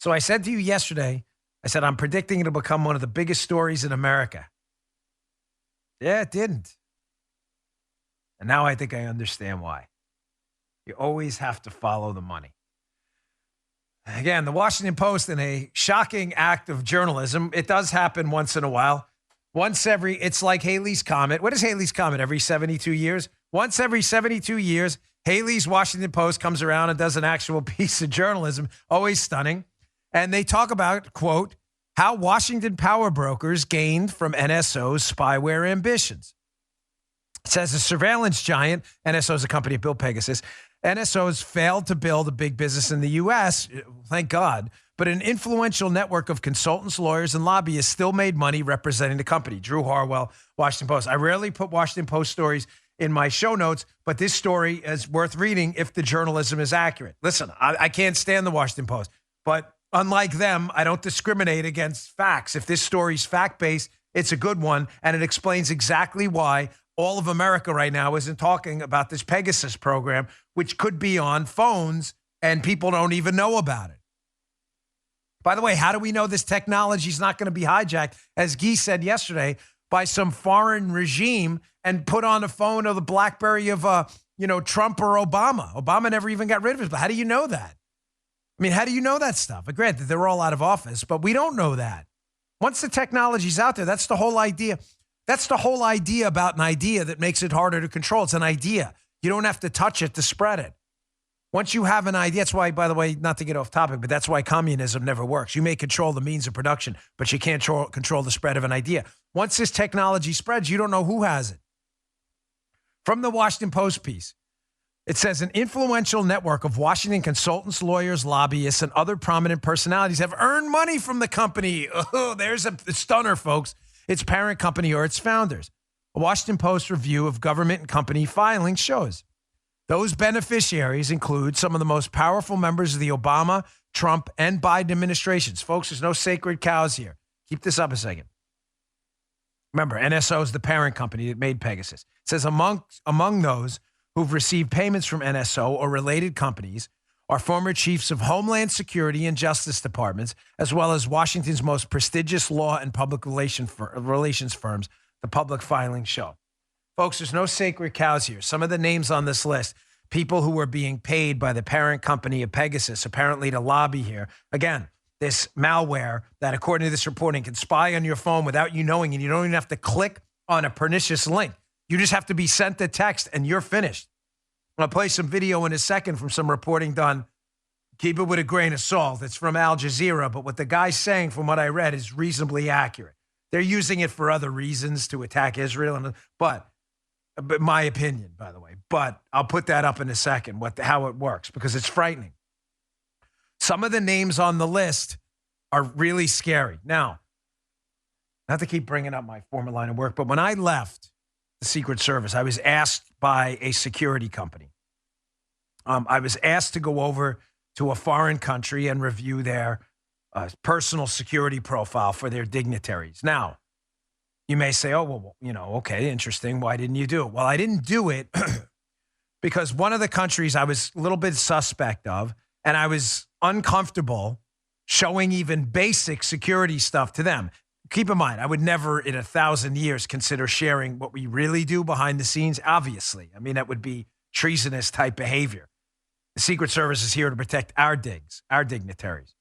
So I said to you yesterday, I said, I'm predicting it'll become one of the biggest stories in America. Yeah, it didn't. And now I think I understand why. You always have to follow the money. Again, the Washington Post, in a shocking act of journalism, it does happen once in a while. It's like Haley's Comet. What is Haley's Comet? Every 72 years? Once every 72 years, Haley's Washington Post comes around and does an actual piece of journalism, always stunning. And they talk about, quote, how Washington power brokers gained from NSO's spyware ambitions. It says the surveillance giant, NSO is a company that built Pegasus, NSO's failed to build a big business in the U.S., thank God, but an influential network of consultants, lawyers, and lobbyists still made money representing the company. Drew Harwell, Washington Post. I rarely put Washington Post stories in my show notes, but this story is worth reading if the journalism is accurate. Listen, I can't stand the Washington Post, but unlike them, I don't discriminate against facts. If this story's fact-based, it's a good one, and it explains exactly why all of America right now isn't talking about this Pegasus program, which could be on phones, and people don't even know about it. By the way, how do we know this technology is not going to be hijacked, as Guy said yesterday, by some foreign regime and put on a phone or the BlackBerry of, Trump or Obama? Obama never even got rid of it. But how do you know that? I mean, how do you know that stuff? Granted, they're all out of office, but we don't know that. Once the technology's out there, that's the whole idea. That's the whole idea about an idea that makes it harder to control. It's an idea. You don't have to touch it to spread it. Once you have an idea, that's why, by the way, not to get off topic, but that's why communism never works. You may control the means of production, but you can't control the spread of an idea. Once this technology spreads, you don't know who has it. From the Washington Post piece, it says an influential network of Washington consultants, lawyers, lobbyists, and other prominent personalities have earned money from the company. Oh, there's a stunner, folks. Its parent company or its founders. A Washington Post review of government and company filings shows those beneficiaries include some of the most powerful members of the Obama, Trump, and Biden administrations. Folks, there's no sacred cows here. Keep this up a second. Remember, NSO is the parent company that made Pegasus. It says among those who've received payments from NSO or related companies are former chiefs of Homeland Security and Justice Departments, as well as Washington's most prestigious law and public relations firms, the public filings show. Folks, there's no sacred cows here. Some of the names on this list, people who were being paid by the parent company of Pegasus, apparently to lobby here. Again, this malware that, according to this reporting, can spy on your phone without you knowing, and you don't even have to click on a pernicious link. You just have to be sent a text, and you're finished. I'll play some video in a second from some reporting done. Keep it with a grain of salt. It's from Al Jazeera, but what the guy's saying, from what I read, is reasonably accurate. They're using it for other reasons to attack Israel, but my opinion, by the way. But I'll put that up in a second, how it works, because it's frightening. Some of the names on the list are really scary. Now, not to keep bringing up my former line of work, but when I left the Secret Service, I was asked by a security company. I was asked to go over to a foreign country and review their personal security profile for their dignitaries. Now, you may say, oh, well, okay, interesting. Why didn't you do it? Well, I didn't do it because one of the countries I was a little bit suspect of, and I was uncomfortable showing even basic security stuff to them. Keep in mind, I would never in 1,000 years consider sharing what we really do behind the scenes, obviously. I mean, that would be treasonous type behavior. The Secret Service is here to protect our dignitaries.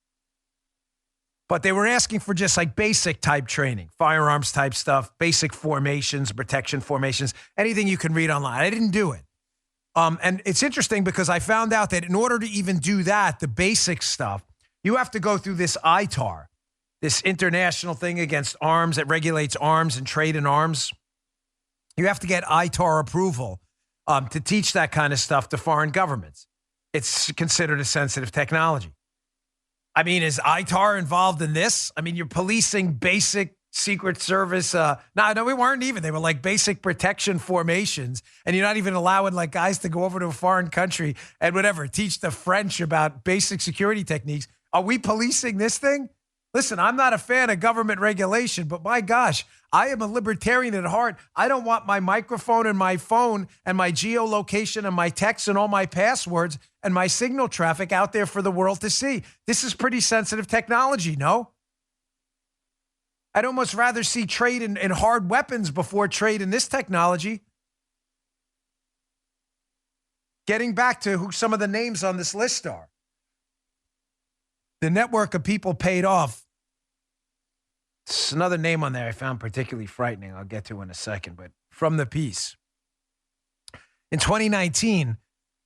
But they were asking for just like basic type training, firearms type stuff, basic formations, protection formations, anything you can read online. I didn't do it. And it's interesting because I found out that in order to even do that, the basic stuff, you have to go through this ITAR, this international thing against arms that regulates arms and trade in arms. You have to get ITAR approval to teach that kind of stuff to foreign governments. It's considered a sensitive technology. I mean, is ITAR involved in this? I mean, you're policing basic Secret Service. No, we weren't even. They were like basic protection formations. And you're not even allowing like guys to go over to a foreign country and whatever, teach the French about basic security techniques. Are we policing this thing? Listen, I'm not a fan of government regulation, but my gosh, I am a libertarian at heart. I don't want my microphone and my phone and my geolocation and my texts and all my passwords and my signal traffic out there for the world to see. This is pretty sensitive technology, no? I'd almost rather see trade in hard weapons before trade in this technology. Getting back to who some of the names on this list are. The network of people paid off. It's another name on there I found particularly frightening. I'll get to in a second, but from the piece. In 2019,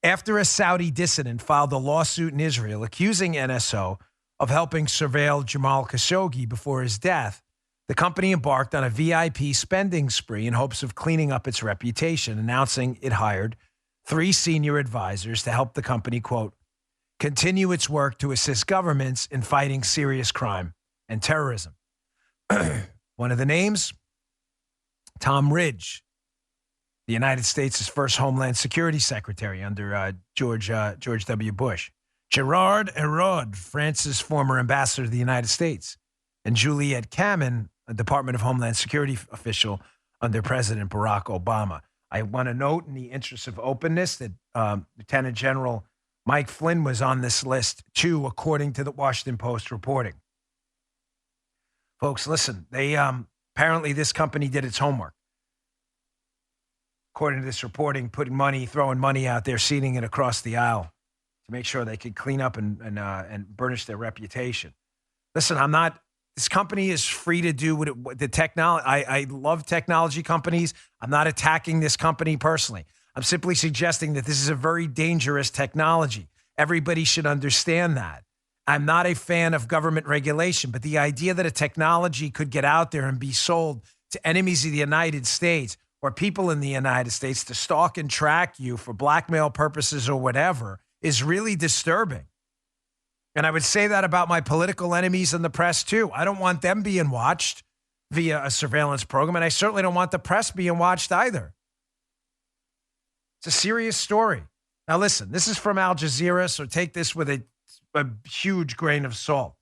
after a Saudi dissident filed a lawsuit in Israel accusing NSO of helping surveil Jamal Khashoggi before his death, the company embarked on a VIP spending spree in hopes of cleaning up its reputation, announcing it hired 3 senior advisors to help the company, quote, continue its work to assist governments in fighting serious crime and terrorism. One of the names, Tom Ridge, the United States' first Homeland Security Secretary under George W. Bush. Gerard Eraud, France's former ambassador to the United States. And Juliette Kamen, a Department of Homeland Security official under President Barack Obama. I want to note in the interest of openness that Lieutenant General Mike Flynn was on this list too, according to the Washington Post reporting. Folks, listen, they apparently this company did its homework. According to this reporting, throwing money out there, seeding it across the aisle to make sure they could clean up and burnish their reputation. Listen, this company is free to do what the technology. I love technology companies. I'm not attacking this company personally. I'm simply suggesting that this is a very dangerous technology. Everybody should understand that. I'm not a fan of government regulation, but the idea that a technology could get out there and be sold to enemies of the United States or people in the United States to stalk and track you for blackmail purposes or whatever is really disturbing. And I would say that about my political enemies in the press too. I don't want them being watched via a surveillance program, and I certainly don't want the press being watched either. It's a serious story. Now listen, this is from Al Jazeera, so take this with a huge grain of salt.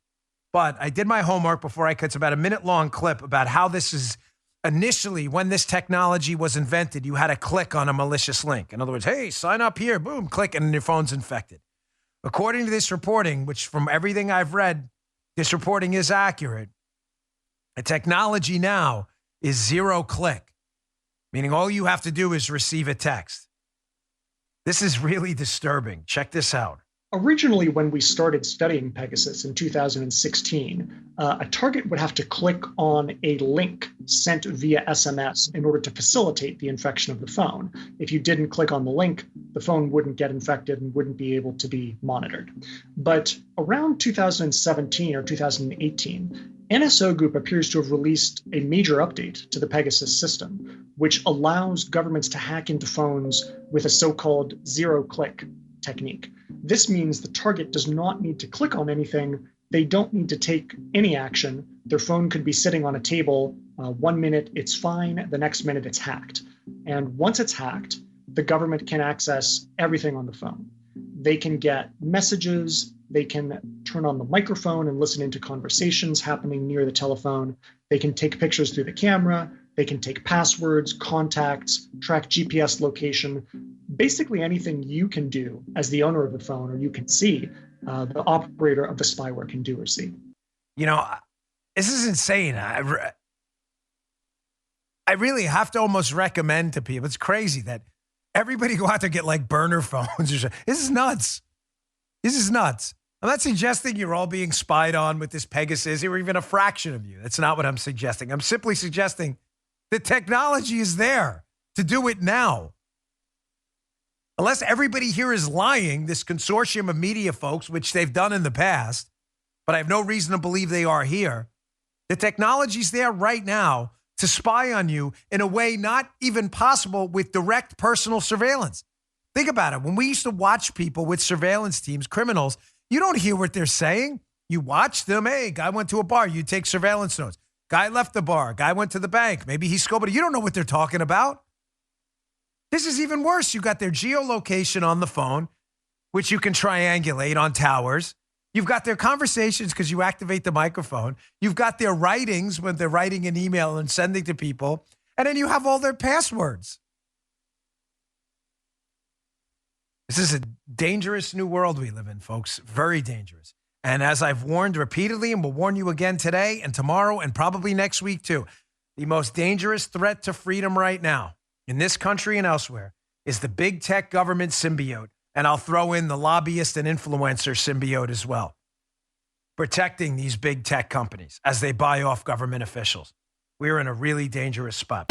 But I did my homework before I cut. It's about a minute-long clip about how this is initially, when this technology was invented, you had to click on a malicious link. In other words, hey, sign up here, boom, click, and your phone's infected. According to this reporting, which from everything I've read, this reporting is accurate, the technology now is 0 click, meaning all you have to do is receive a text. This is really disturbing. Check this out. Originally, when we started studying Pegasus in 2016, a target would have to click on a link sent via SMS in order to facilitate the infection of the phone. If you didn't click on the link, the phone wouldn't get infected and wouldn't be able to be monitored. But around 2017 or 2018, NSO Group appears to have released a major update to the Pegasus system, which allows governments to hack into phones with a so-called 0-click technique. This means the target does not need to click on anything. They don't need to take any action. Their phone could be sitting on a table. 1 minute, it's fine. The next minute, it's hacked. And once it's hacked, the government can access everything on the phone. They can get messages. They can turn on the microphone and listen into conversations happening near the telephone. They can take pictures through the camera. They can take passwords, contacts, track GPS location. Basically anything you can do as the owner of the phone, or you can see, the operator of the spyware can do or see. You know, this is insane. I really have to almost recommend to people. It's crazy that everybody go out there and get like burner phones. This is nuts. This is nuts. I'm not suggesting you're all being spied on with this Pegasus or even a fraction of you. That's not what I'm suggesting. I'm simply suggesting the technology is there to do it now. Unless everybody here is lying, this consortium of media folks, which they've done in the past, but I have no reason to believe they are here, the technology's there right now to spy on you in a way not even possible with direct personal surveillance. Think about it. When we used to watch people with surveillance teams, criminals, you don't hear what they're saying. You watch them. Hey, guy went to a bar. You take surveillance notes. Guy left the bar. Guy went to the bank. Maybe he scoped it. You don't know what they're talking about. This is even worse. You got their geolocation on the phone, which you can triangulate on towers. You've got their conversations because you activate the microphone. You've got their writings when they're writing an email and sending to people. And then you have all their passwords. This is a dangerous new world we live in, folks. Very dangerous. And as I've warned repeatedly and will warn you again today and tomorrow and probably next week too, the most dangerous threat to freedom right now in this country and elsewhere is the big tech government symbiote. And I'll throw in the lobbyist and influencer symbiote as well, protecting these big tech companies as they buy off government officials. We're in a really dangerous spot.